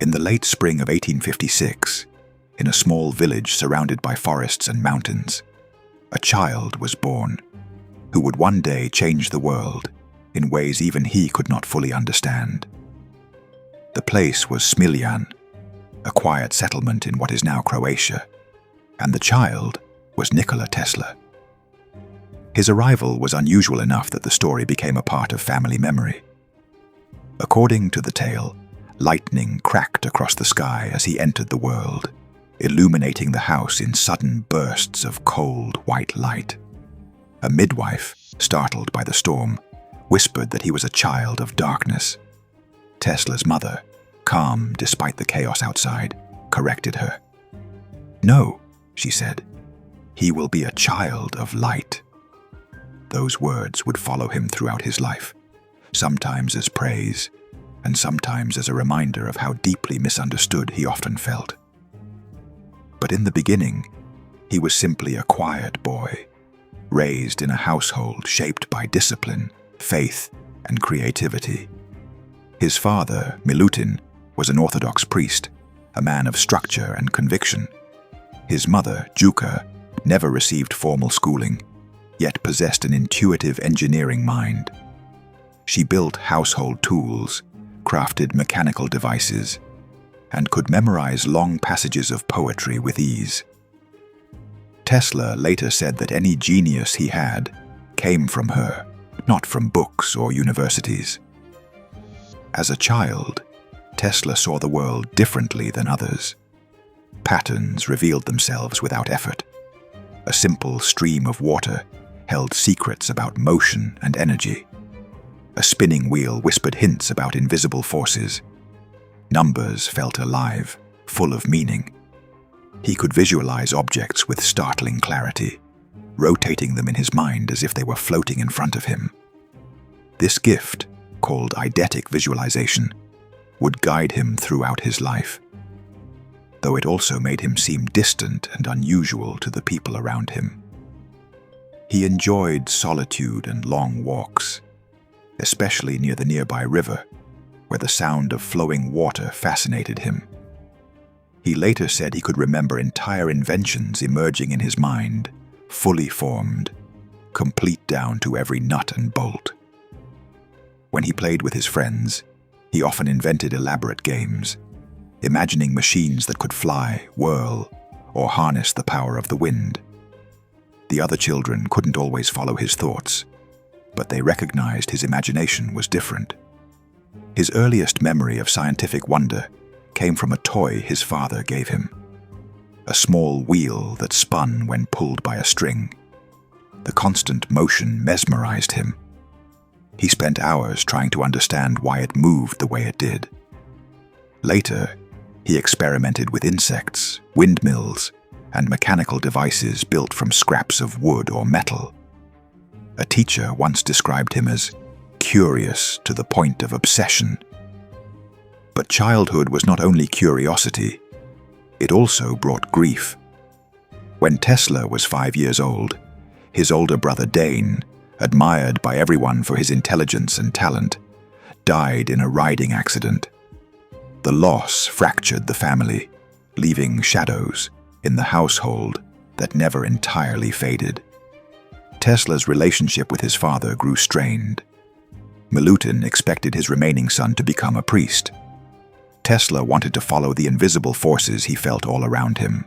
In the late spring of 1856, in a small village surrounded by forests and mountains, a child was born who would one day change the world in ways even he could not fully understand. The place was Smiljan, a quiet settlement in what is now Croatia, and the child was Nikola Tesla. His arrival was unusual enough that the story became a part of family memory. According to the tale, lightning cracked across the sky as he entered the world, illuminating the house in sudden bursts of cold, white light. A midwife, startled by the storm, whispered that he was a child of darkness. Tesla's mother, calm despite the chaos outside, corrected her. "No," she said, "he will be a child of light." Those words would follow him throughout his life, sometimes as praise, and sometimes as a reminder of how deeply misunderstood he often felt. But in the beginning, he was simply a quiet boy, raised in a household shaped by discipline, faith, and creativity. His father, Milutin, was an Orthodox priest, a man of structure and conviction. His mother, Juka, never received formal schooling, yet possessed an intuitive engineering mind. She built household tools, crafted mechanical devices, and could memorize long passages of poetry with ease. Tesla later said that any genius he had came from her, not from books or universities. As a child, Tesla saw the world differently than others. Patterns revealed themselves without effort. A simple stream of water held secrets about motion and energy. A spinning wheel whispered hints about invisible forces. Numbers felt alive, full of meaning. He could visualize objects with startling clarity, rotating them in his mind as if they were floating in front of him. This gift, called eidetic visualization, would guide him throughout his life, though it also made him seem distant and unusual to the people around him. He enjoyed solitude and long walks, especially near the nearby river, where the sound of flowing water fascinated him. He later said he could remember entire inventions emerging in his mind, fully formed, complete down to every nut and bolt. When he played with his friends, he often invented elaborate games, imagining machines that could fly, whirl, or harness the power of the wind. The other children couldn't always follow his thoughts, but they recognized his imagination was different. His earliest memory of scientific wonder came from a toy his father gave him, a small wheel that spun when pulled by a string. The constant motion mesmerized him. He spent hours trying to understand why it moved the way it did. Later, he experimented with insects, windmills, and mechanical devices built from scraps of wood or metal. A teacher once described him as curious to the point of obsession. But childhood was not only curiosity, it also brought grief. When Tesla was 5 years old, his older brother Dane, admired by everyone for his intelligence and talent, died in a riding accident. The loss fractured the family, leaving shadows in the household that never entirely faded. Tesla's relationship with his father grew strained. Milutin expected his remaining son to become a priest. Tesla wanted to follow the invisible forces he felt all around him.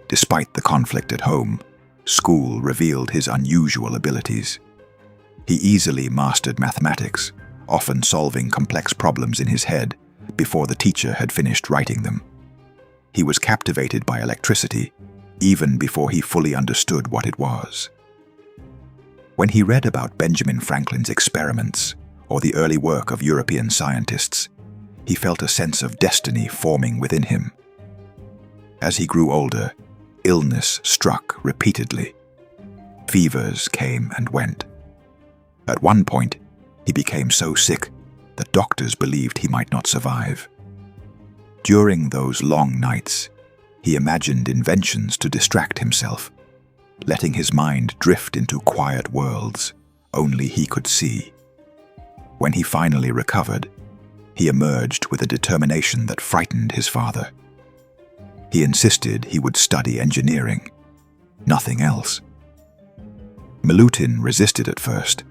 Despite the conflict at home, school revealed his unusual abilities. He easily mastered mathematics, often solving complex problems in his head before the teacher had finished writing them. He was captivated by electricity, even before he fully understood what it was. When he read about Benjamin Franklin's experiments or the early work of European scientists, he felt a sense of destiny forming within him. As he grew older, illness struck repeatedly. Fevers came and went. At one point, he became so sick that doctors believed he might not survive. During those long nights, he imagined inventions to distract himself, letting his mind drift into quiet worlds only he could see. When he finally recovered, he emerged with a determination that frightened his father. He insisted he would study engineering, nothing else. Milutin resisted at first,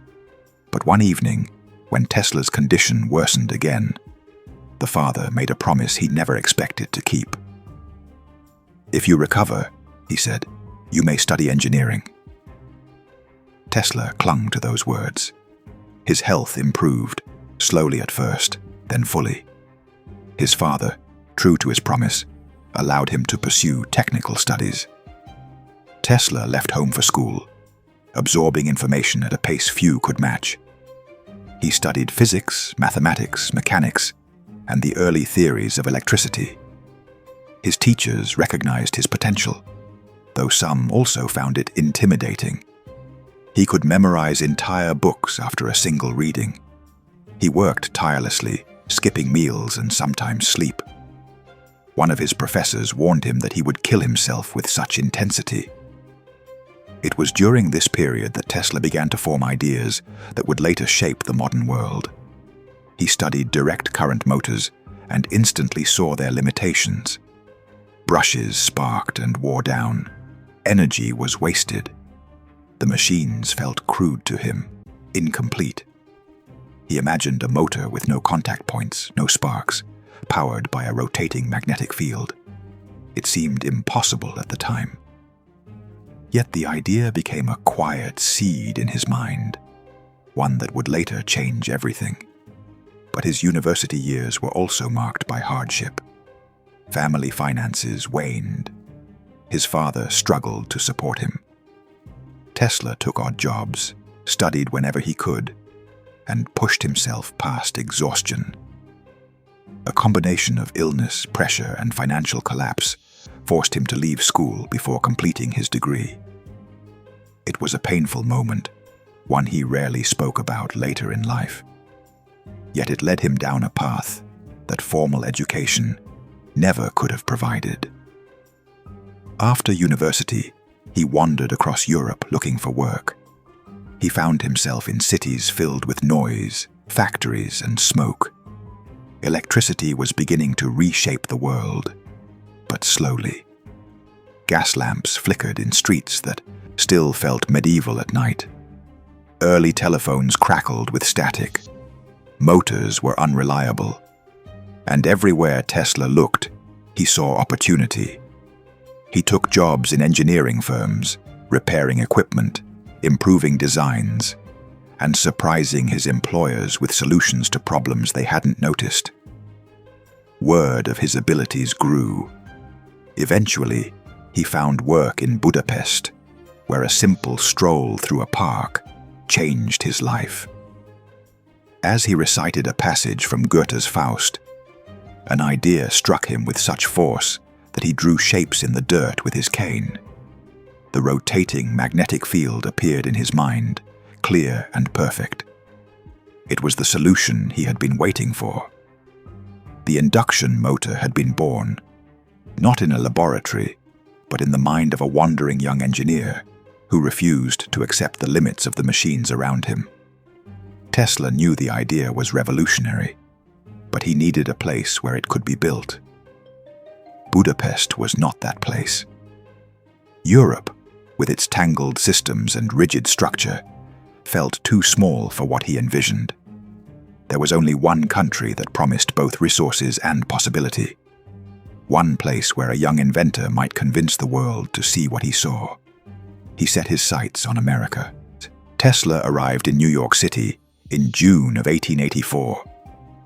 but one evening, when Tesla's condition worsened again, the father made a promise he never expected to keep. "If you recover," he said, "you may study engineering." Tesla clung to those words. His health improved, slowly at first, then fully. His father, true to his promise, allowed him to pursue technical studies. Tesla left home for school, absorbing information at a pace few could match. He studied physics, mathematics, mechanics, and the early theories of electricity. His teachers recognized his potential, though some also found it intimidating. He could memorize entire books after a single reading. He worked tirelessly, skipping meals and sometimes sleep. One of his professors warned him that he would kill himself with such intensity. It was during this period that Tesla began to form ideas that would later shape the modern world. He studied direct current motors and instantly saw their limitations. Brushes sparked and wore down. Energy was wasted. The machines felt crude to him, incomplete. He imagined a motor with no contact points, no sparks, powered by a rotating magnetic field. It seemed impossible at the time. Yet the idea became a quiet seed in his mind, one that would later change everything. But his university years were also marked by hardship. Family finances waned. His father struggled to support him. Tesla took odd jobs, studied whenever he could, and pushed himself past exhaustion. A combination of illness, pressure, and financial collapse forced him to leave school before completing his degree. It was a painful moment, one he rarely spoke about later in life. Yet it led him down a path that formal education never could have provided. After university, he wandered across Europe looking for work. He found himself in cities filled with noise, factories, and smoke. Electricity was beginning to reshape the world, but slowly. Gas lamps flickered in streets that still felt medieval at night. Early telephones crackled with static. Motors were unreliable. And everywhere Tesla looked, he saw opportunity. He took jobs in engineering firms, repairing equipment, improving designs, and surprising his employers with solutions to problems they hadn't noticed. Word of his abilities grew. Eventually, he found work in Budapest, where a simple stroll through a park changed his life. As he recited a passage from Goethe's Faust, an idea struck him with such force that he drew shapes in the dirt with his cane. The rotating magnetic field appeared in his mind, clear and perfect. It was the solution he had been waiting for. The induction motor had been born, not in a laboratory, but in the mind of a wandering young engineer who refused to accept the limits of the machines around him. Tesla knew the idea was revolutionary, but he needed a place where it could be built. Budapest was not that place. Europe, with its tangled systems and rigid structure, felt too small for what he envisioned. There was only one country that promised both resources and possibility. One place where a young inventor might convince the world to see what he saw. He set his sights on America. Tesla arrived in New York City in June of 1884,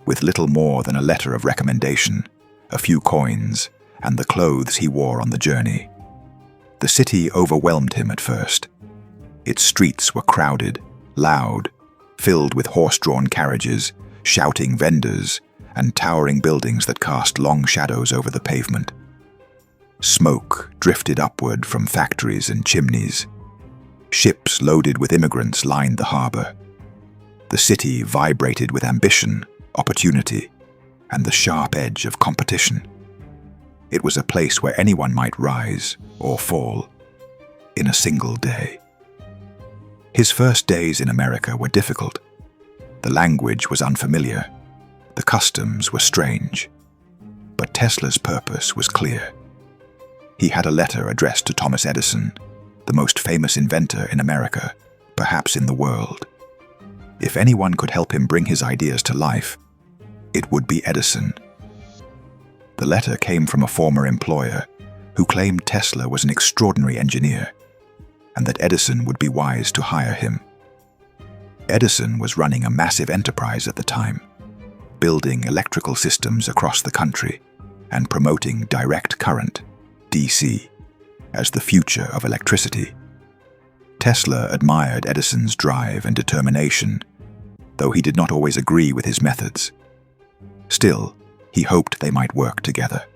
with little more than a letter of recommendation, a few coins, and the clothes he wore on the journey. The city overwhelmed him at first. Its streets were crowded, loud, filled with horse-drawn carriages, shouting vendors, and towering buildings that cast long shadows over the pavement. Smoke drifted upward from factories and chimneys. Ships loaded with immigrants lined the harbor. The city vibrated with ambition, opportunity, and the sharp edge of competition. It was a place where anyone might rise or fall in a single day. His first days in America were difficult. The language was unfamiliar. The customs were strange, but Tesla's purpose was clear. He had a letter addressed to Thomas Edison, the most famous inventor in America, perhaps in the world. If anyone could help him bring his ideas to life, it would be Edison. The letter came from a former employer who claimed Tesla was an extraordinary engineer and that Edison would be wise to hire him. Edison was running a massive enterprise at the time, building electrical systems across the country and promoting direct current, DC, as the future of electricity. Tesla admired Edison's drive and determination, though he did not always agree with his methods. Still, he hoped they might work together.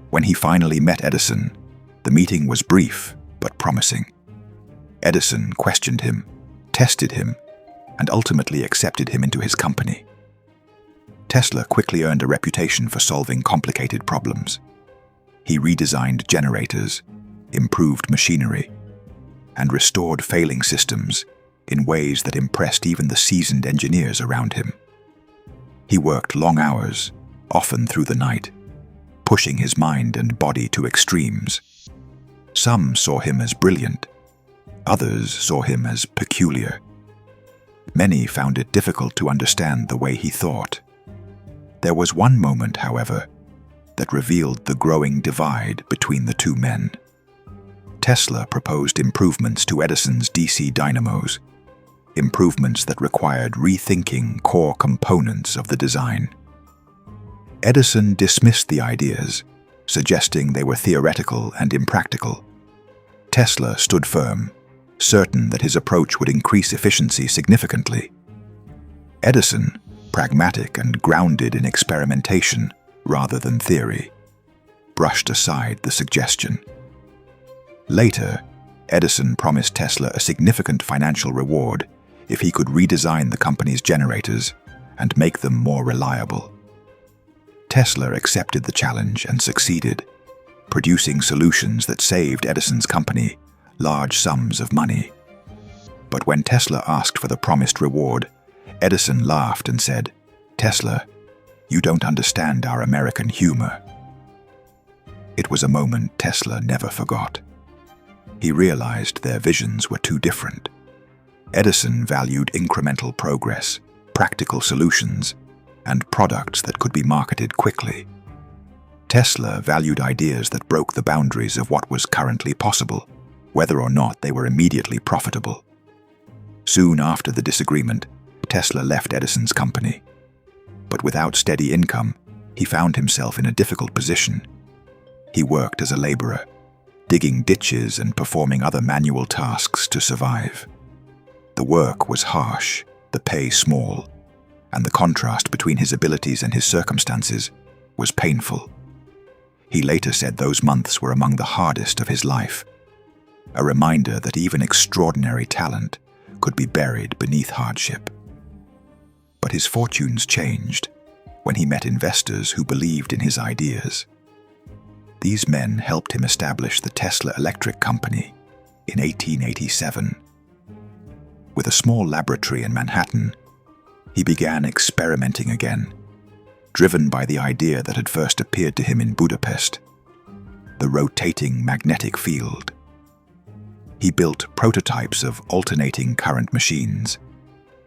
When he finally met Edison, the meeting was brief but promising. Edison questioned him, tested him, and ultimately accepted him into his company. Tesla quickly earned a reputation for solving complicated problems. He redesigned generators, improved machinery, and restored failing systems in ways that impressed even the seasoned engineers around him. He worked long hours, often through the night, pushing his mind and body to extremes. Some saw him as brilliant, others saw him as peculiar. Many found it difficult to understand the way he thought. There was one moment, however, that revealed the growing divide between the two men. Tesla proposed improvements to Edison's DC dynamos, improvements that required rethinking core components of the design. Edison dismissed the ideas, suggesting they were theoretical and impractical. Tesla stood firm, certain that his approach would increase efficiency significantly. Edison, pragmatic and grounded in experimentation rather than theory, brushed aside the suggestion. Later, Edison promised Tesla a significant financial reward if he could redesign the company's generators and make them more reliable. Tesla accepted the challenge and succeeded, producing solutions that saved Edison's company large sums of money. But when Tesla asked for the promised reward, Edison laughed and said, "Tesla, you don't understand our American humor." It was a moment Tesla never forgot. He realized their visions were too different. Edison valued incremental progress, practical solutions, and products that could be marketed quickly. Tesla valued ideas that broke the boundaries of what was currently possible, whether or not they were immediately profitable. Soon after the disagreement, Tesla left Edison's company. But without steady income, he found himself in a difficult position. He worked as a laborer, digging ditches and performing other manual tasks to survive. The work was harsh, the pay small, and the contrast between his abilities and his circumstances was painful. He later said those months were among the hardest of his life, a reminder that even extraordinary talent could be buried beneath hardship. But his fortunes changed when he met investors who believed in his ideas. These men helped him establish the Tesla Electric Company in 1887. With a small laboratory in Manhattan, he began experimenting again, driven by the idea that had first appeared to him in Budapest, the rotating magnetic field. He built prototypes of alternating current machines,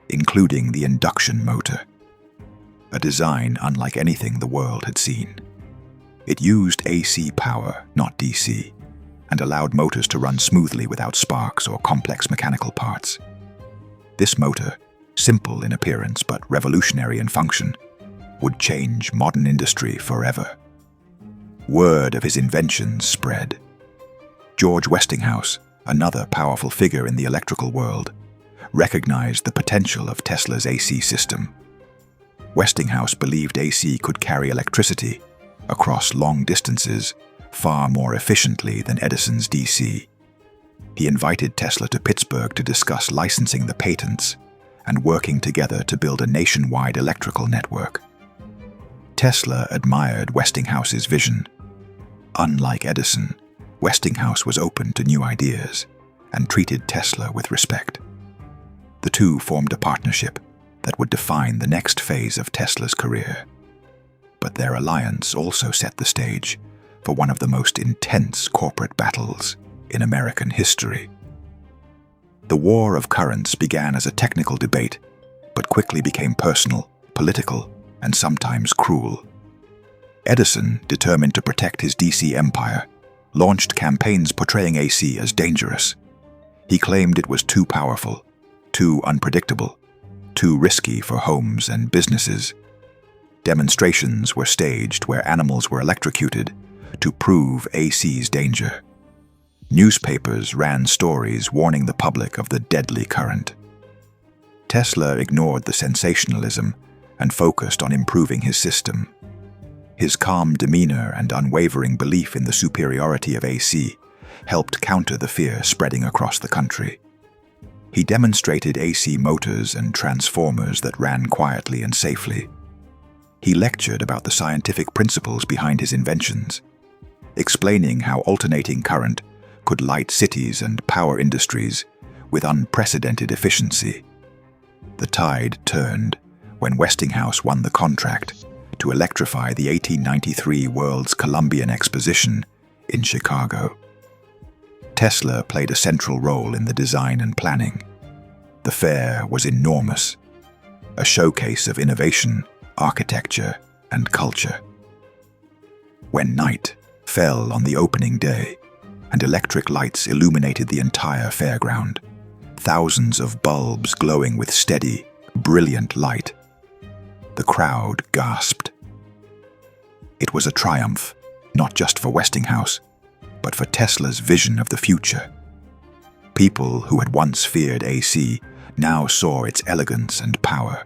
including the induction motor, a design unlike anything the world had seen. It used AC power, not DC, and allowed motors to run smoothly without sparks or complex mechanical parts. This motor, simple in appearance but revolutionary in function, would change modern industry forever. Word of his inventions spread. George Westinghouse, another powerful figure in the electrical world, recognized the potential of Tesla's AC system. Westinghouse believed AC could carry electricity across long distances far more efficiently than Edison's DC. He invited Tesla to Pittsburgh to discuss licensing the patents and working together to build a nationwide electrical network. Tesla admired Westinghouse's vision. Unlike Edison, Westinghouse was open to new ideas and treated Tesla with respect. The two formed a partnership, that would define the next phase of Tesla's career. But their alliance also set the stage for one of the most intense corporate battles in American history. The War of Currents began as a technical debate, but quickly became personal, political, and sometimes cruel. Edison, determined to protect his DC empire, launched campaigns portraying AC as dangerous. He claimed it was too powerful, too unpredictable, too risky for homes and businesses. Demonstrations were staged where animals were electrocuted to prove AC's danger. Newspapers ran stories warning the public of the deadly current. Tesla ignored the sensationalism and focused on improving his system. His calm demeanor and unwavering belief in the superiority of AC helped counter the fear spreading across the country. He demonstrated AC motors and transformers that ran quietly and safely. He lectured about the scientific principles behind his inventions, explaining how alternating current could light cities and power industries with unprecedented efficiency. The tide turned when Westinghouse won the contract to electrify the 1893 World's Columbian Exposition in Chicago. Tesla played a central role in the design and planning. The fair was enormous, a showcase of innovation, architecture, and culture. When night fell on the opening day and electric lights illuminated the entire fairground, thousands of bulbs glowing with steady, brilliant light, the crowd gasped. It was a triumph, not just for Westinghouse, but for Tesla's vision of the future. People who had once feared AC now saw its elegance and power.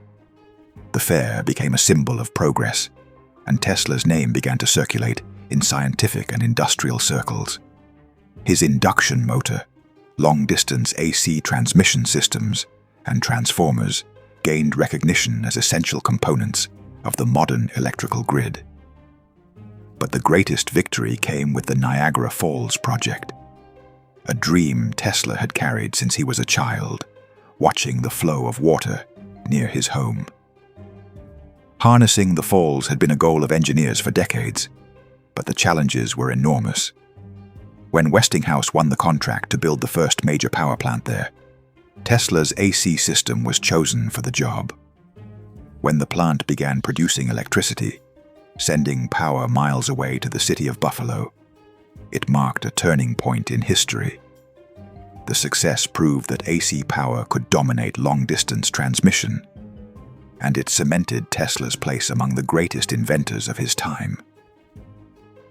The fair became a symbol of progress, and Tesla's name began to circulate in scientific and industrial circles. His induction motor, long-distance AC transmission systems, and transformers gained recognition as essential components of the modern electrical grid. But the greatest victory came with the Niagara Falls project, a dream Tesla had carried since he was a child, watching the flow of water near his home. Harnessing the falls had been a goal of engineers for decades, but the challenges were enormous. When Westinghouse won the contract to build the first major power plant there, Tesla's AC system was chosen for the job. When the plant began producing electricity, sending power miles away to the city of Buffalo, it marked a turning point in history. The success proved that AC power could dominate long-distance transmission, and it cemented Tesla's place among the greatest inventors of his time.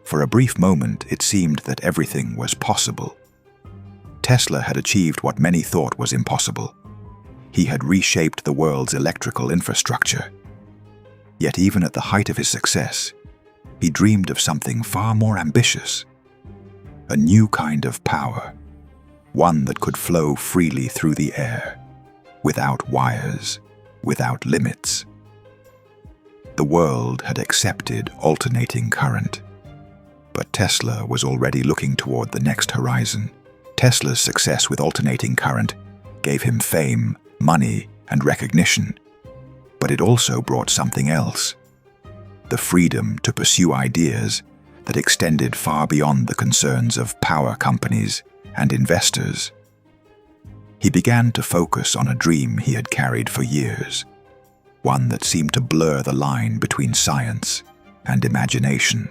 For a brief moment, it seemed that everything was possible. Tesla had achieved what many thought was impossible. He had reshaped the world's electrical infrastructure. Yet even at the height of his success, he dreamed of something far more ambitious. A new kind of power, one that could flow freely through the air, without wires, without limits. The world had accepted alternating current, but Tesla was already looking toward the next horizon. Tesla's success with alternating current gave him fame, money, and recognition, but it also brought something else: the freedom to pursue ideas that extended far beyond the concerns of power companies and investors. He began to focus on a dream he had carried for years, one that seemed to blur the line between science and imagination.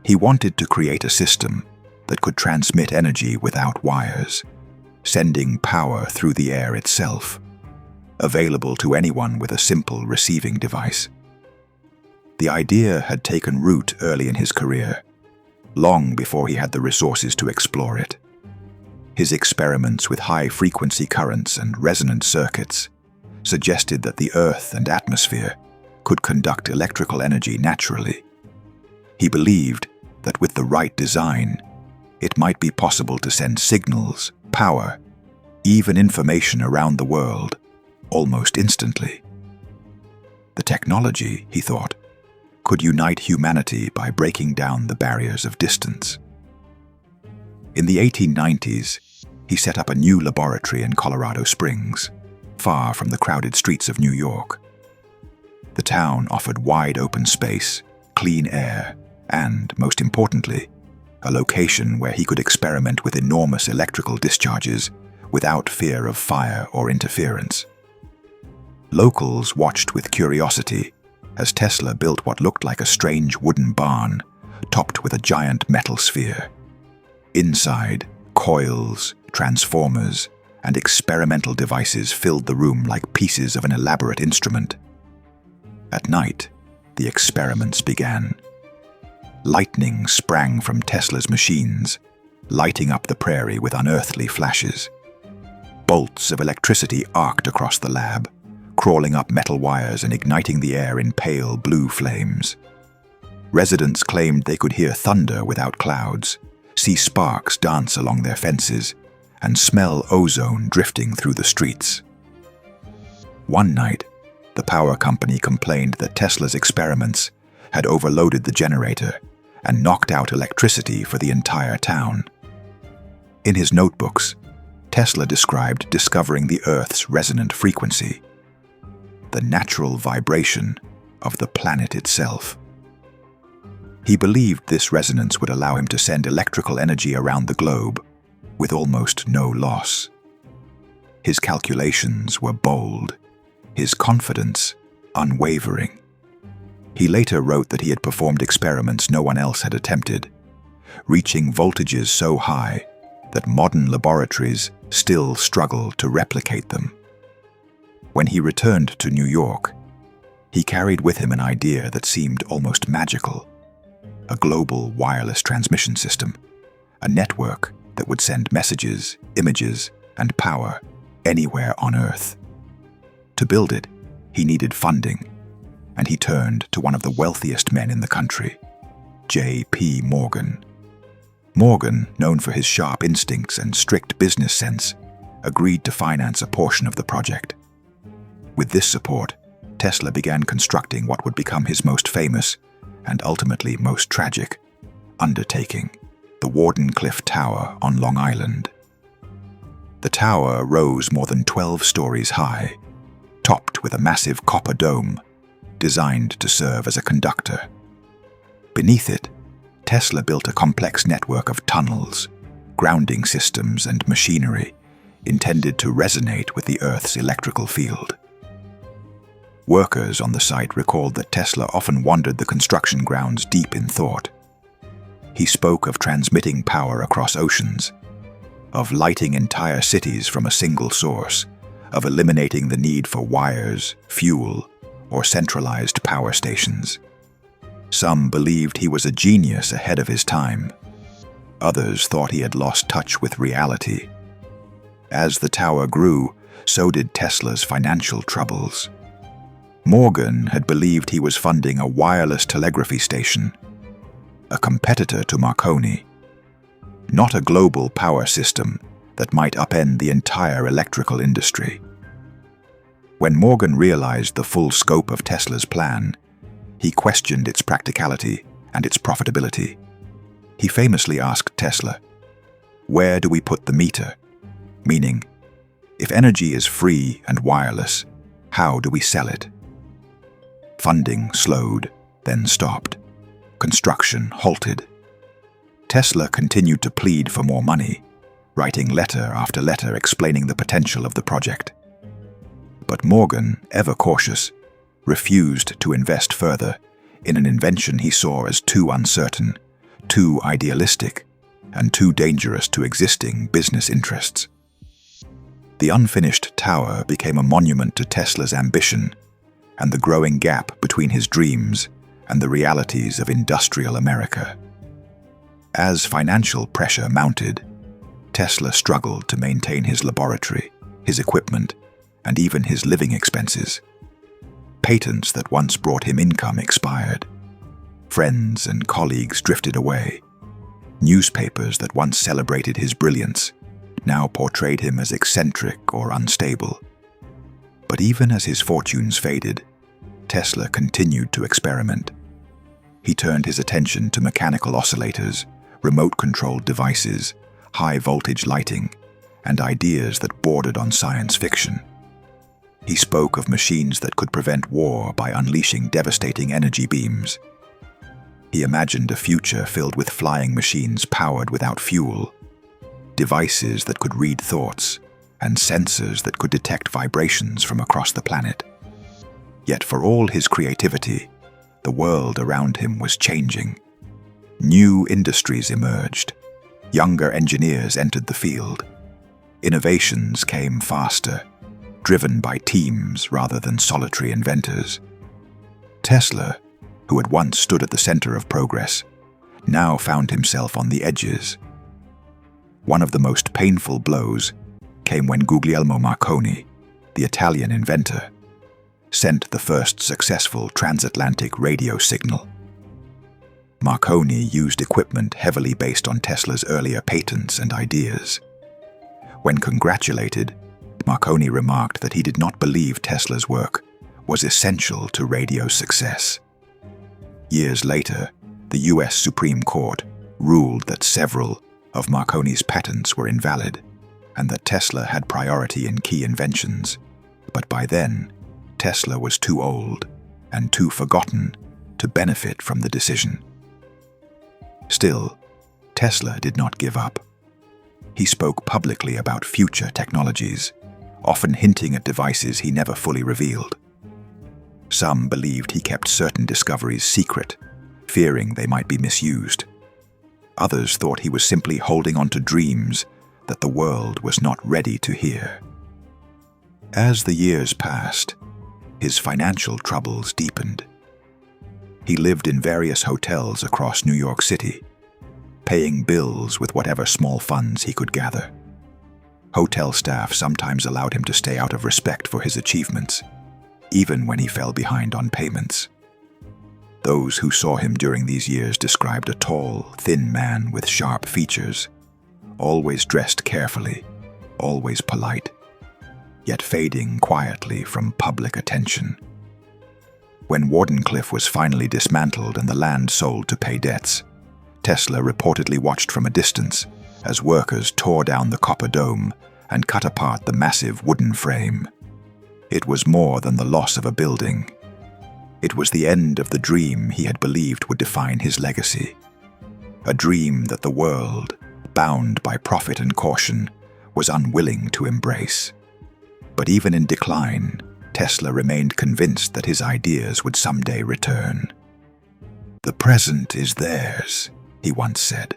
He wanted to create a system that could transmit energy without wires, sending power through the air itself, available to anyone with a simple receiving device. The idea had taken root early in his career, long before he had the resources to explore it. His experiments with high-frequency currents and resonant circuits suggested that the Earth and atmosphere could conduct electrical energy naturally. He believed that with the right design, it might be possible to send signals, power, even information around the world, almost instantly. The technology, he thought, could unite humanity by breaking down the barriers of distance. In the 1890s, he set up a new laboratory in Colorado Springs, far from the crowded streets of New York. The town offered wide open space, clean air, and, most importantly, a location where he could experiment with enormous electrical discharges without fear of fire or interference. Locals watched with curiosity as Tesla built what looked like a strange wooden barn topped with a giant metal sphere. Inside, coils, transformers, and experimental devices filled the room like pieces of an elaborate instrument. At night, the experiments began. Lightning sprang from Tesla's machines, lighting up the prairie with unearthly flashes. Bolts of electricity arced across the lab, crawling up metal wires and igniting the air in pale blue flames. Residents claimed they could hear thunder without clouds, see sparks dance along their fences, and smell ozone drifting through the streets. One night, the power company complained that Tesla's experiments had overloaded the generator and knocked out electricity for the entire town. In his notebooks, Tesla described discovering the Earth's resonant frequency, the natural vibration of the planet itself. He believed this resonance would allow him to send electrical energy around the globe with almost no loss. His calculations were bold, his confidence unwavering. He later wrote that he had performed experiments no one else had attempted, reaching voltages so high that modern laboratories still struggle to replicate them. When he returned to New York, he carried with him an idea that seemed almost magical: a global wireless transmission system, a network that would send messages, images, and power anywhere on Earth. To build it, he needed funding, and he turned to one of the wealthiest men in the country, J.P. Morgan. Morgan, known for his sharp instincts and strict business sense, agreed to finance a portion of the project. With this support, Tesla began constructing what would become his most famous and ultimately most tragic undertaking, the Wardenclyffe Tower on Long Island. The tower rose more than 12 stories high, topped with a massive copper dome designed to serve as a conductor. Beneath it, Tesla built a complex network of tunnels, grounding systems, and machinery intended to resonate with the Earth's electrical field. Workers on the site recalled that Tesla often wandered the construction grounds deep in thought. He spoke of transmitting power across oceans, of lighting entire cities from a single source, of eliminating the need for wires, fuel, or centralized power stations. Some believed he was a genius ahead of his time. Others thought he had lost touch with reality. As the tower grew, so did Tesla's financial troubles. Morgan had believed he was funding a wireless telegraphy station, a competitor to Marconi, not a global power system that might upend the entire electrical industry. When Morgan realized the full scope of Tesla's plan, he questioned its practicality and its profitability. He famously asked Tesla, "Where do we put the meter?" Meaning, if energy is free and wireless, how do we sell it? Funding slowed, then stopped. Construction halted. Tesla continued to plead for more money, writing letter after letter explaining the potential of the project. But Morgan, ever cautious, refused to invest further in an invention he saw as too uncertain, too idealistic, and too dangerous to existing business interests. The unfinished tower became a monument to Tesla's ambition and the growing gap between his dreams and the realities of industrial America. As financial pressure mounted, Tesla struggled to maintain his laboratory, his equipment, and even his living expenses. Patents that once brought him income expired. Friends and colleagues drifted away. Newspapers that once celebrated his brilliance now portrayed him as eccentric or unstable. But even as his fortunes faded, Tesla continued to experiment. He turned his attention to mechanical oscillators, remote-controlled devices, high-voltage lighting, and ideas that bordered on science fiction. He spoke of machines that could prevent war by unleashing devastating energy beams. He imagined a future filled with flying machines powered without fuel, devices that could read thoughts, and sensors that could detect vibrations from across the planet. Yet for all his creativity, the world around him was changing. New industries emerged. Younger engineers entered the field. Innovations came faster, driven by teams rather than solitary inventors. Tesla, who had once stood at the center of progress, now found himself on the edges. One of the most painful blows came when Guglielmo Marconi, the Italian inventor, sent the first successful transatlantic radio signal. Marconi used equipment heavily based on Tesla's earlier patents and ideas. When congratulated, Marconi remarked that he did not believe Tesla's work was essential to radio success. Years later, the US Supreme Court ruled that several of Marconi's patents were invalid and that Tesla had priority in key inventions. But by then, Tesla was too old and too forgotten to benefit from the decision. Still, Tesla did not give up. He spoke publicly about future technologies, often hinting at devices he never fully revealed. Some believed he kept certain discoveries secret, fearing they might be misused. Others thought he was simply holding on to dreams that the world was not ready to hear. As the years passed, his financial troubles deepened. He lived in various hotels across New York City, paying bills with whatever small funds he could gather. Hotel staff sometimes allowed him to stay out of respect for his achievements, even when he fell behind on payments. Those who saw him during these years described a tall, thin man with sharp features, always dressed carefully, always polite, yet fading quietly from public attention. When Wardenclyffe was finally dismantled and the land sold to pay debts, Tesla reportedly watched from a distance as workers tore down the copper dome and cut apart the massive wooden frame. It was more than the loss of a building. It was the end of the dream he had believed would define his legacy. A dream that the world, bound by profit and caution, was unwilling to embrace. But even in decline, Tesla remained convinced that his ideas would someday return. "The present is theirs," he once said.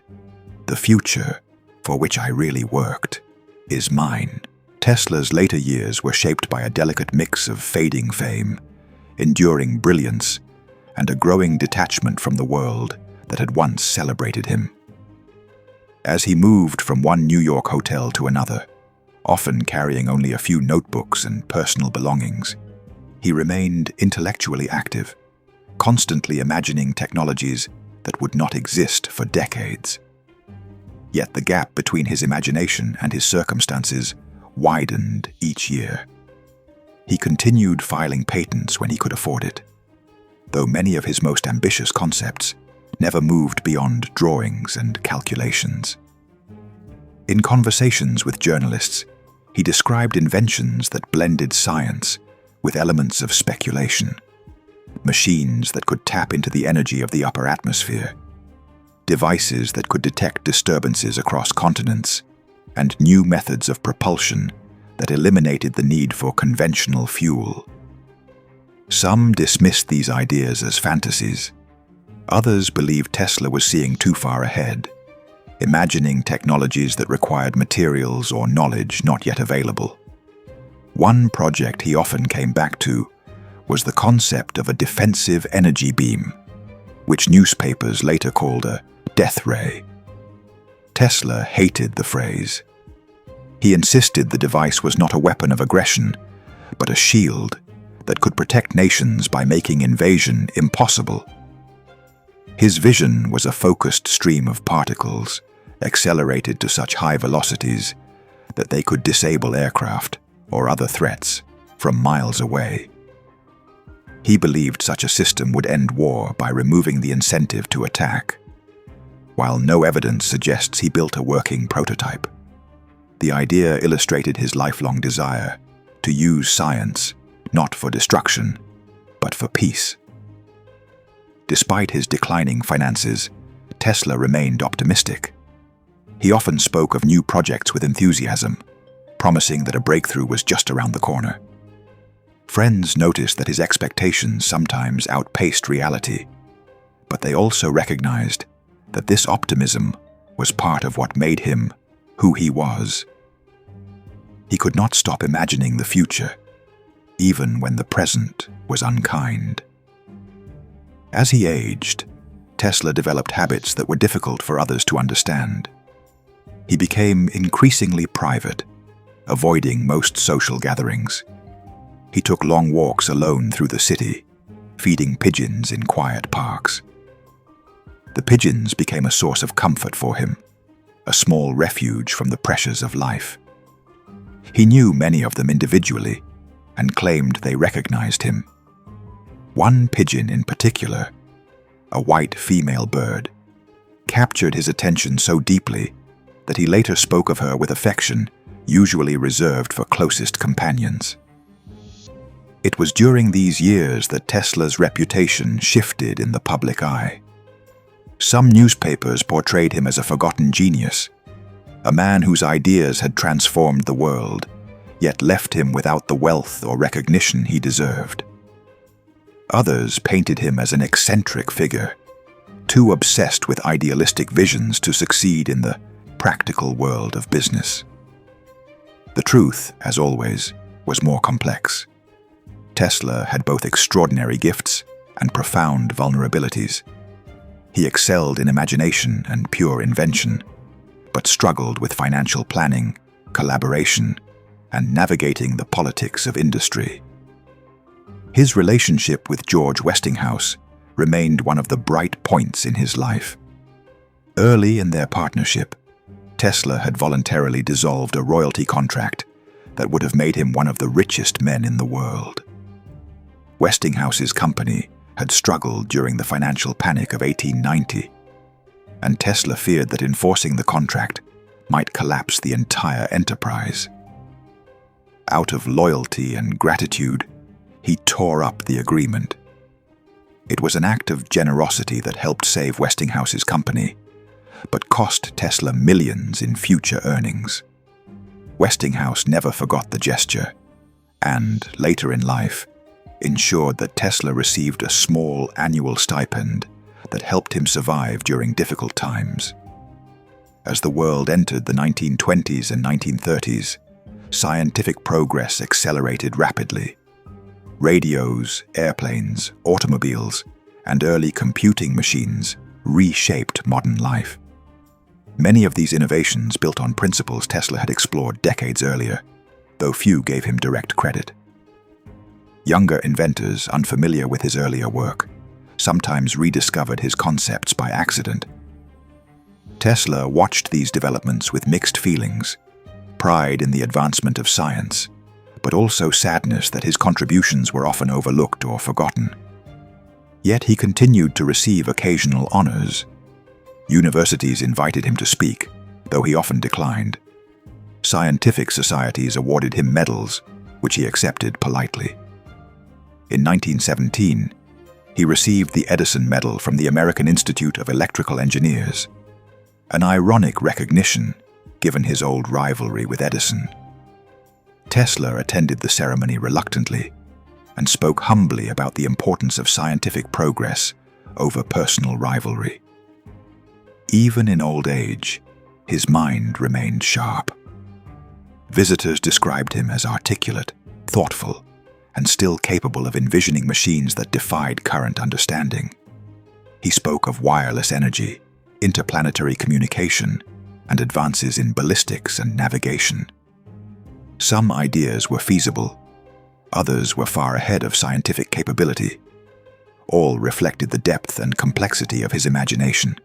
"The future, for which I really worked, is mine." Tesla's later years were shaped by a delicate mix of fading fame, enduring brilliance, and a growing detachment from the world that had once celebrated him. As he moved from one New York hotel to another, often carrying only a few notebooks and personal belongings, he remained intellectually active, constantly imagining technologies that would not exist for decades. Yet the gap between his imagination and his circumstances widened each year. He continued filing patents when he could afford it, though many of his most ambitious concepts never moved beyond drawings and calculations. In conversations with journalists, he described inventions that blended science with elements of speculation, machines that could tap into the energy of the upper atmosphere, devices that could detect disturbances across continents, and new methods of propulsion that eliminated the need for conventional fuel. Some dismissed these ideas as fantasies. Others believed Tesla was seeing too far ahead, imagining technologies that required materials or knowledge not yet available. One project he often came back to was the concept of a defensive energy beam, which newspapers later called a death ray. Tesla hated the phrase. He insisted the device was not a weapon of aggression, but a shield that could protect nations by making invasion impossible. His vision was a focused stream of particles, accelerated to such high velocities that they could disable aircraft or other threats from miles away. He believed such a system would end war by removing the incentive to attack, while no evidence suggests he built a working prototype. The idea illustrated his lifelong desire to use science not for destruction, but for peace. Despite his declining finances, Tesla remained optimistic. He often spoke of new projects with enthusiasm, promising that a breakthrough was just around the corner. Friends noticed that his expectations sometimes outpaced reality, but they also recognized that this optimism was part of what made him who he was. He could not stop imagining the future, even when the present was unkind. As he aged, Tesla developed habits that were difficult for others to understand. He became increasingly private, avoiding most social gatherings. He took long walks alone through the city, feeding pigeons in quiet parks. The pigeons became a source of comfort for him, a small refuge from the pressures of life. He knew many of them individually and claimed they recognized him. One pigeon in particular, a white female bird, captured his attention so deeply that he later spoke of her with affection usually reserved for closest companions. It was during these years that Tesla's reputation shifted in the public eye. Some newspapers portrayed him as a forgotten genius, a man whose ideas had transformed the world, yet left him without the wealth or recognition he deserved. Others painted him as an eccentric figure, too obsessed with idealistic visions to succeed in the practical world of business. The truth, as always, was more complex. Tesla had both extraordinary gifts and profound vulnerabilities. He excelled in imagination and pure invention, but struggled with financial planning, collaboration, and navigating the politics of industry. His relationship with George Westinghouse remained one of the bright points in his life. Early in their partnership, Tesla had voluntarily dissolved a royalty contract that would have made him one of the richest men in the world. Westinghouse's company had struggled during the financial panic of 1890, and Tesla feared that enforcing the contract might collapse the entire enterprise. Out of loyalty and gratitude, he tore up the agreement. It was an act of generosity that helped save Westinghouse's company, but cost Tesla millions in future earnings. Westinghouse never forgot the gesture, and, later in life, ensured that Tesla received a small annual stipend that helped him survive during difficult times. As the world entered the 1920s and 1930s, scientific progress accelerated rapidly. Radios, airplanes, automobiles, and early computing machines reshaped modern life. Many of these innovations built on principles Tesla had explored decades earlier, though few gave him direct credit. Younger inventors, unfamiliar with his earlier work, sometimes rediscovered his concepts by accident. Tesla watched these developments with mixed feelings, pride in the advancement of science, but also sadness that his contributions were often overlooked or forgotten. Yet he continued to receive occasional honors. Universities invited him to speak, though he often declined. Scientific societies awarded him medals, which he accepted politely. In 1917, he received the Edison Medal from the American Institute of Electrical Engineers, an ironic recognition given his old rivalry with Edison. Tesla attended the ceremony reluctantly and spoke humbly about the importance of scientific progress over personal rivalry. Even in old age, his mind remained sharp. Visitors described him as articulate, thoughtful, and still capable of envisioning machines that defied current understanding. He spoke of wireless energy, interplanetary communication, and advances in ballistics and navigation. Some ideas were feasible, others were far ahead of scientific capability. All reflected the depth and complexity of his imagination.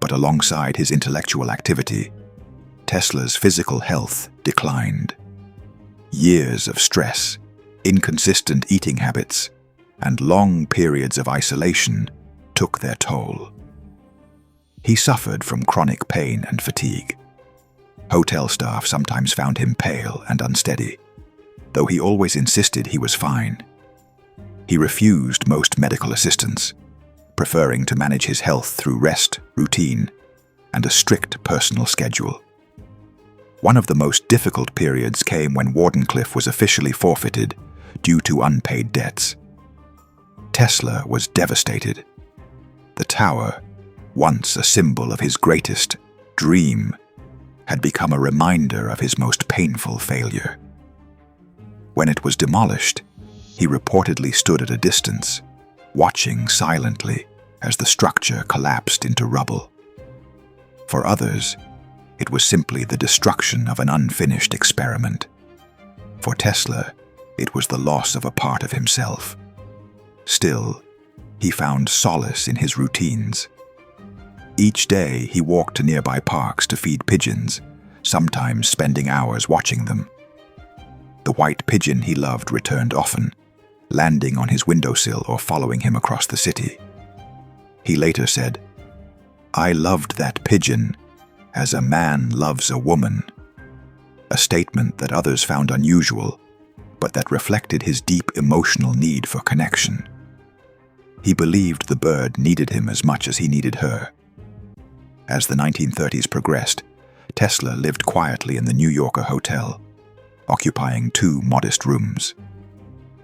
But alongside his intellectual activity, Tesla's physical health declined. Years of stress, inconsistent eating habits, and long periods of isolation took their toll. He suffered from chronic pain and fatigue. Hotel staff sometimes found him pale and unsteady, though he always insisted he was fine. He refused most medical assistance, preferring to manage his health through rest, routine, and a strict personal schedule. One of the most difficult periods came when Wardenclyffe was officially forfeited due to unpaid debts. Tesla was devastated. The tower, once a symbol of his greatest dream, had become a reminder of his most painful failure. When it was demolished, he reportedly stood at a distance, watching silently as the structure collapsed into rubble. For others, it was simply the destruction of an unfinished experiment. For Tesla, it was the loss of a part of himself. Still, he found solace in his routines. Each day he walked to nearby parks to feed pigeons, sometimes spending hours watching them. The white pigeon he loved returned often, landing on his windowsill or following him across the city. He later said, "I loved that pigeon as a man loves a woman," a statement that others found unusual, but that reflected his deep emotional need for connection. He believed the bird needed him as much as he needed her. As the 1930s progressed, Tesla lived quietly in the New Yorker hotel, occupying 2 modest rooms.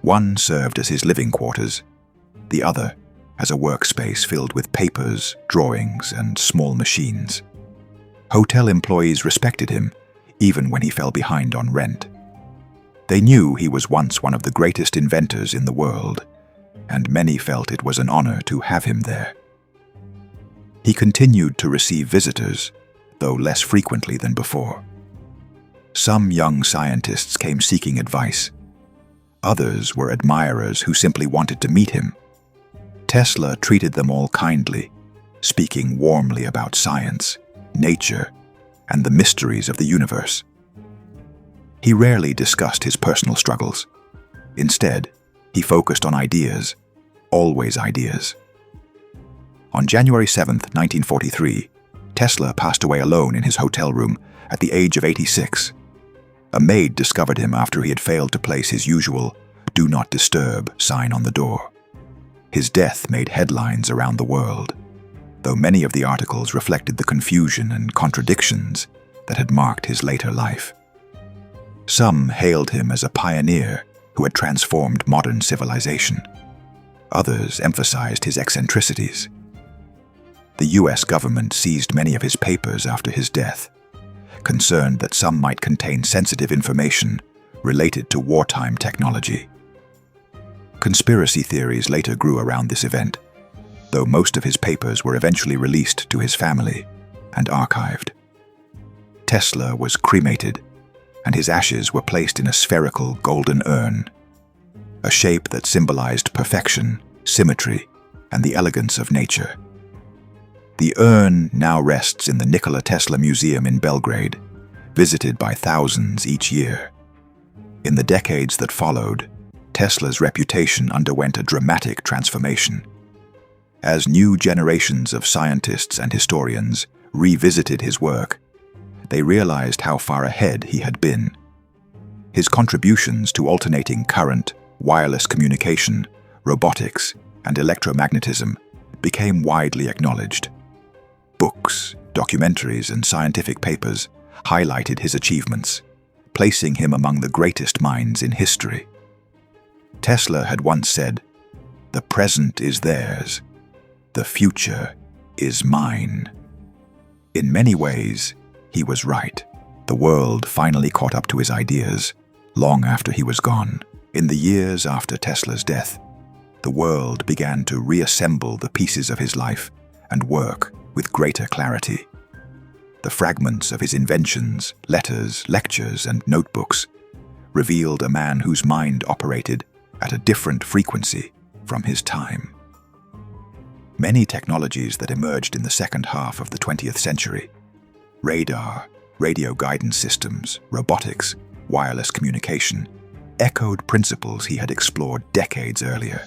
One served as his living quarters, the other as a workspace filled with papers, drawings, and small machines. Hotel employees respected him, even when he fell behind on rent. They knew he was once one of the greatest inventors in the world, and many felt it was an honor to have him there. He continued to receive visitors, though less frequently than before. Some young scientists came seeking advice. Others were admirers who simply wanted to meet him. Tesla treated them all kindly, speaking warmly about science, nature, and the mysteries of the universe. He rarely discussed his personal struggles. Instead, he focused on ideas, always ideas. On January 7, 1943, Tesla passed away alone in his hotel room at the age of 86. A maid discovered him after he had failed to place his usual "Do Not Disturb" sign on the door. His death made headlines around the world, though many of the articles reflected the confusion and contradictions that had marked his later life. Some hailed him as a pioneer who had transformed modern civilization. Others emphasized his eccentricities. The US government seized many of his papers after his death, concerned that some might contain sensitive information related to wartime technology. Conspiracy theories later grew around this event, though most of his papers were eventually released to his family and archived. Tesla was cremated, and his ashes were placed in a spherical golden urn, a shape that symbolized perfection, symmetry, and the elegance of nature. The urn now rests in the Nikola Tesla Museum in Belgrade, visited by thousands each year. In the decades that followed, Tesla's reputation underwent a dramatic transformation. As new generations of scientists and historians revisited his work, they realized how far ahead he had been. His contributions to alternating current, wireless communication, robotics, and electromagnetism became widely acknowledged. Books, documentaries, and scientific papers highlighted his achievements, placing him among the greatest minds in history. Tesla had once said, "The present is theirs, the future is mine." In many ways, he was right. The world finally caught up to his ideas, long after he was gone. In the years after Tesla's death, the world began to reassemble the pieces of his life and work with greater clarity. The fragments of his inventions, letters, lectures, and notebooks revealed a man whose mind operated at a different frequency from his time. Many technologies that emerged in the second half of the 20th century — radar, radio guidance systems, robotics, wireless communication — echoed principles he had explored decades earlier.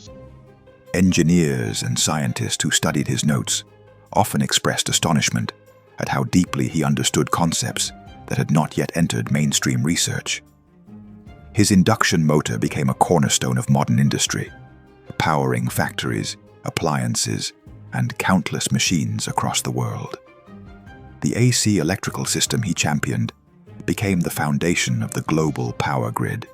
Engineers and scientists who studied his notes often expressed astonishment at how deeply he understood concepts that had not yet entered mainstream research. His induction motor became a cornerstone of modern industry, powering factories, appliances, and countless machines across the world. The AC electrical system he championed became the foundation of the global power grid.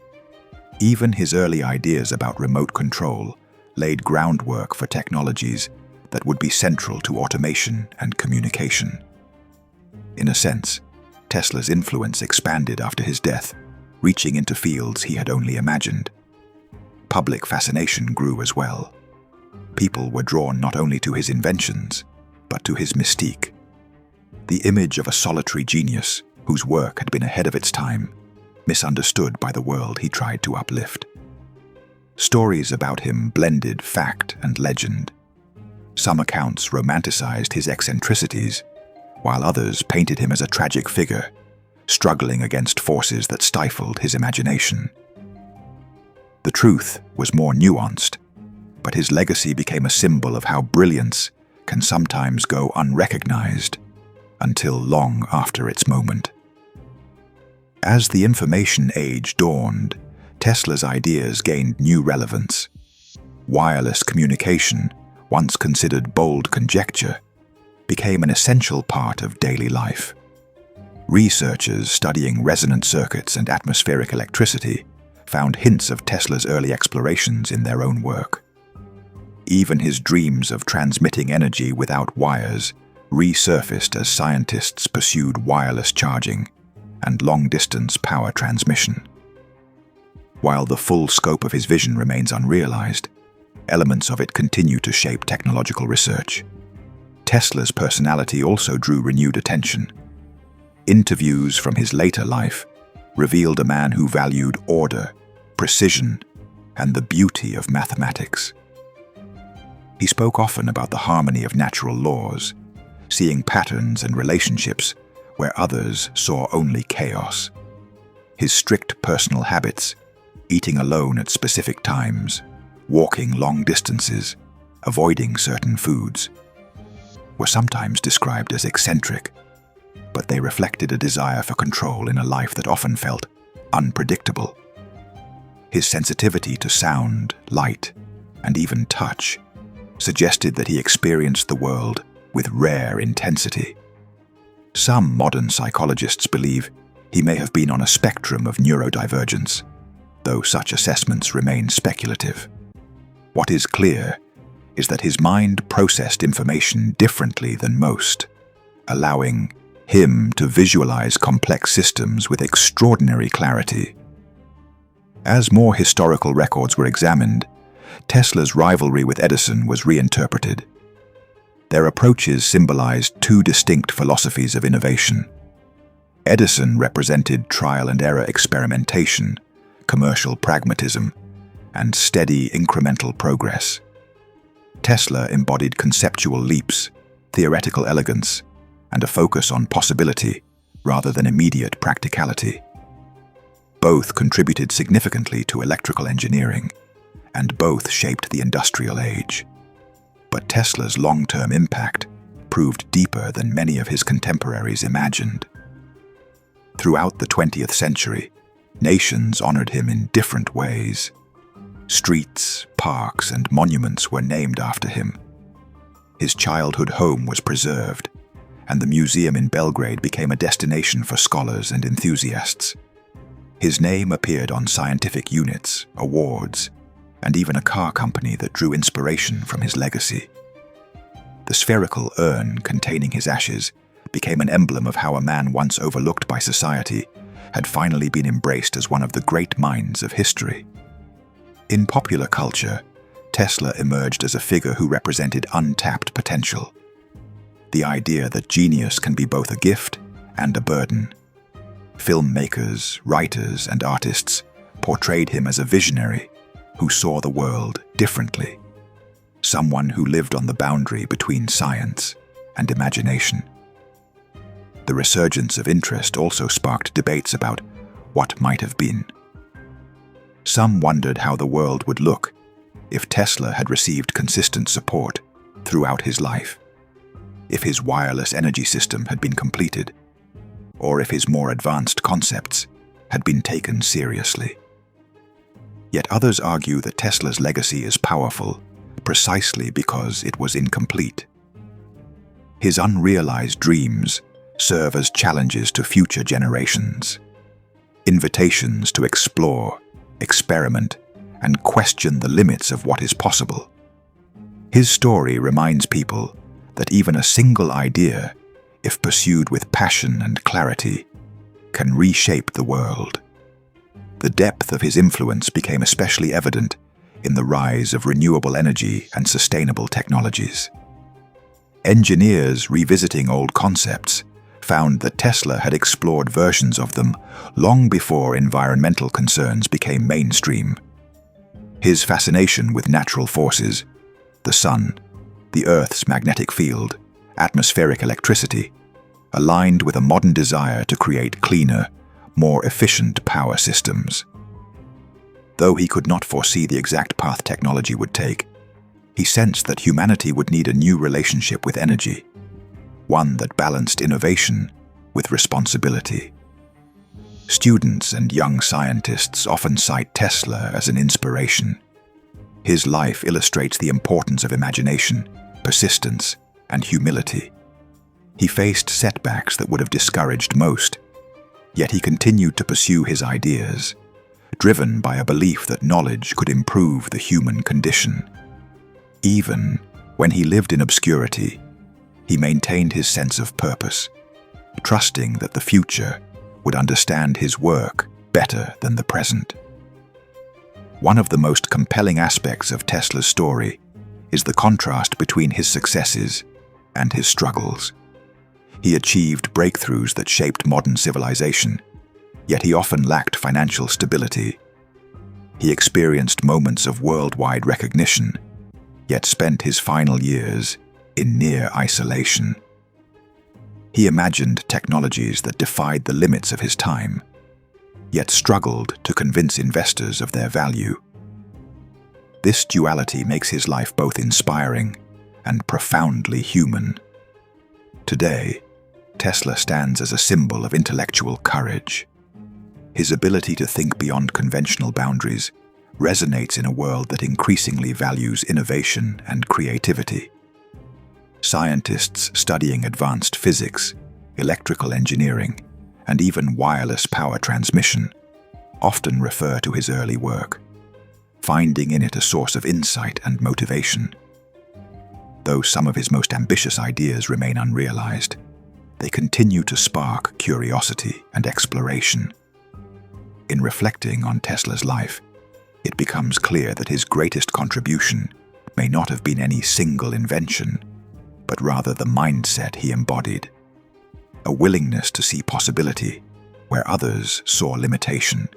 Even his early ideas about remote control laid groundwork for technologies that would be central to automation and communication. In a sense, Tesla's influence expanded after his death, reaching into fields he had only imagined. Public fascination grew as well. People were drawn not only to his inventions, but to his mystique. The image of a solitary genius whose work had been ahead of its time, misunderstood by the world he tried to uplift. Stories about him blended fact and legend. Some accounts romanticized his eccentricities, while others painted him as a tragic figure, struggling against forces that stifled his imagination. The truth was more nuanced, but his legacy became a symbol of how brilliance can sometimes go unrecognized until long after its moment. As the information age dawned, Tesla's ideas gained new relevance. Wireless communication, once considered bold conjecture, became an essential part of daily life. Researchers studying resonant circuits and atmospheric electricity found hints of Tesla's early explorations in their own work. Even his dreams of transmitting energy without wires resurfaced as scientists pursued wireless charging and long-distance power transmission. While the full scope of his vision remains unrealized, elements of it continue to shape technological research. Tesla's personality also drew renewed attention. Interviews from his later life revealed a man who valued order, precision, and the beauty of mathematics. He spoke often about the harmony of natural laws, seeing patterns and relationships where others saw only chaos. His strict personal habits, eating alone at specific times, walking long distances, avoiding certain foods, were sometimes described as eccentric, but they reflected a desire for control in a life that often felt unpredictable. His sensitivity to sound, light, and even touch suggested that he experienced the world with rare intensity. Some modern psychologists believe he may have been on a spectrum of neurodivergence, though such assessments remain speculative. What is clear is that his mind processed information differently than most, allowing him to visualize complex systems with extraordinary clarity. As more historical records were examined, Tesla's rivalry with Edison was reinterpreted. Their approaches symbolized two distinct philosophies of innovation. Edison represented trial-and-error experimentation, commercial pragmatism, and steady incremental progress. Tesla embodied conceptual leaps, theoretical elegance, and a focus on possibility rather than immediate practicality. Both contributed significantly to electrical engineering, and both shaped the industrial age. But Tesla's long-term impact proved deeper than many of his contemporaries imagined. Throughout the 20th century, nations honored him in different ways. Streets, parks, and monuments were named after him. His childhood home was preserved, and the museum in Belgrade became a destination for scholars and enthusiasts. His name appeared on scientific units, awards, and even a car company that drew inspiration from his legacy. The spherical urn containing his ashes became an emblem of how a man once overlooked by society had finally been embraced as one of the great minds of history. In popular culture, Tesla emerged as a figure who represented untapped potential. The idea that genius can be both a gift and a burden. Filmmakers, writers, and artists portrayed him as a visionary who saw the world differently, someone who lived on the boundary between science and imagination. The resurgence of interest also sparked debates about what might have been. Some wondered how the world would look if Tesla had received consistent support throughout his life, if his wireless energy system had been completed, or if his more advanced concepts had been taken seriously. Yet others argue that Tesla's legacy is powerful precisely because it was incomplete. His unrealized dreams serve as challenges to future generations, invitations to explore, experiment, and question the limits of what is possible. His story reminds people that even a single idea, if pursued with passion and clarity, can reshape the world. The depth of his influence became especially evident in the rise of renewable energy and sustainable technologies. Engineers revisiting old concepts found that Tesla had explored versions of them long before environmental concerns became mainstream. His fascination with natural forces, the sun, the Earth's magnetic field, atmospheric electricity, aligned with a modern desire to create cleaner, more efficient power systems. Though he could not foresee the exact path technology would take, he sensed that humanity would need a new relationship with energy, one that balanced innovation with responsibility. Students and young scientists often cite Tesla as an inspiration. His life illustrates the importance of imagination, persistence, and humility. He faced setbacks that would have discouraged most, yet he continued to pursue his ideas, driven by a belief that knowledge could improve the human condition. Even when he lived in obscurity, he maintained his sense of purpose, trusting that the future would understand his work better than the present. One of the most compelling aspects of Tesla's story is the contrast between his successes and his struggles. He achieved breakthroughs that shaped modern civilization, yet he often lacked financial stability. He experienced moments of worldwide recognition, yet spent his final years in near isolation. He imagined technologies that defied the limits of his time, yet struggled to convince investors of their value. This duality makes his life both inspiring and profoundly human. Today, Tesla stands as a symbol of intellectual courage. His ability to think beyond conventional boundaries resonates in a world that increasingly values innovation and creativity. Scientists studying advanced physics, electrical engineering, and even wireless power transmission often refer to his early work, finding in it a source of insight and motivation. Though some of his most ambitious ideas remain unrealized, they continue to spark curiosity and exploration. In reflecting on Tesla's life, it becomes clear that his greatest contribution may not have been any single invention, but rather the mindset he embodied, a willingness to see possibility where others saw limitation,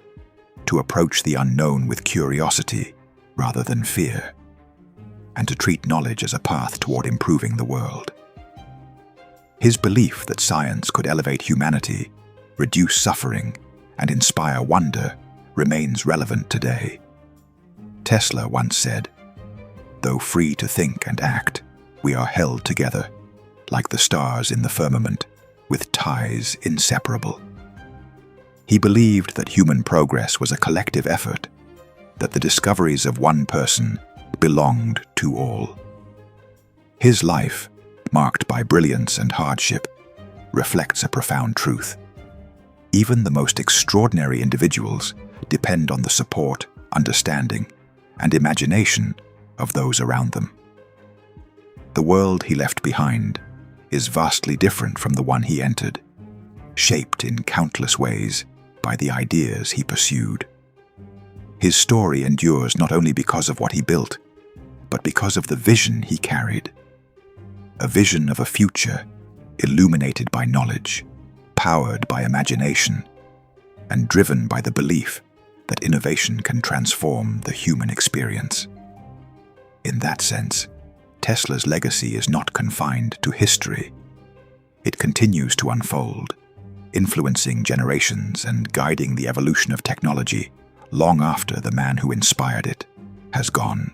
to approach the unknown with curiosity rather than fear, and to treat knowledge as a path toward improving the world. His belief that science could elevate humanity, reduce suffering, and inspire wonder remains relevant today. Tesla once said, "Though free to think and act, we are held together, like the stars in the firmament, with ties inseparable." He believed that human progress was a collective effort, that the discoveries of one person belonged to all. His life, marked by brilliance and hardship, reflects a profound truth. Even the most extraordinary individuals depend on the support, understanding, and imagination of those around them. The world he left behind is vastly different from the one he entered, shaped in countless ways by the ideas he pursued. His story endures not only because of what he built, but because of the vision he carried. A vision of a future illuminated by knowledge, powered by imagination, and driven by the belief that innovation can transform the human experience. In that sense, Tesla's legacy is not confined to history. It continues to unfold, influencing generations and guiding the evolution of technology long after the man who inspired it has gone.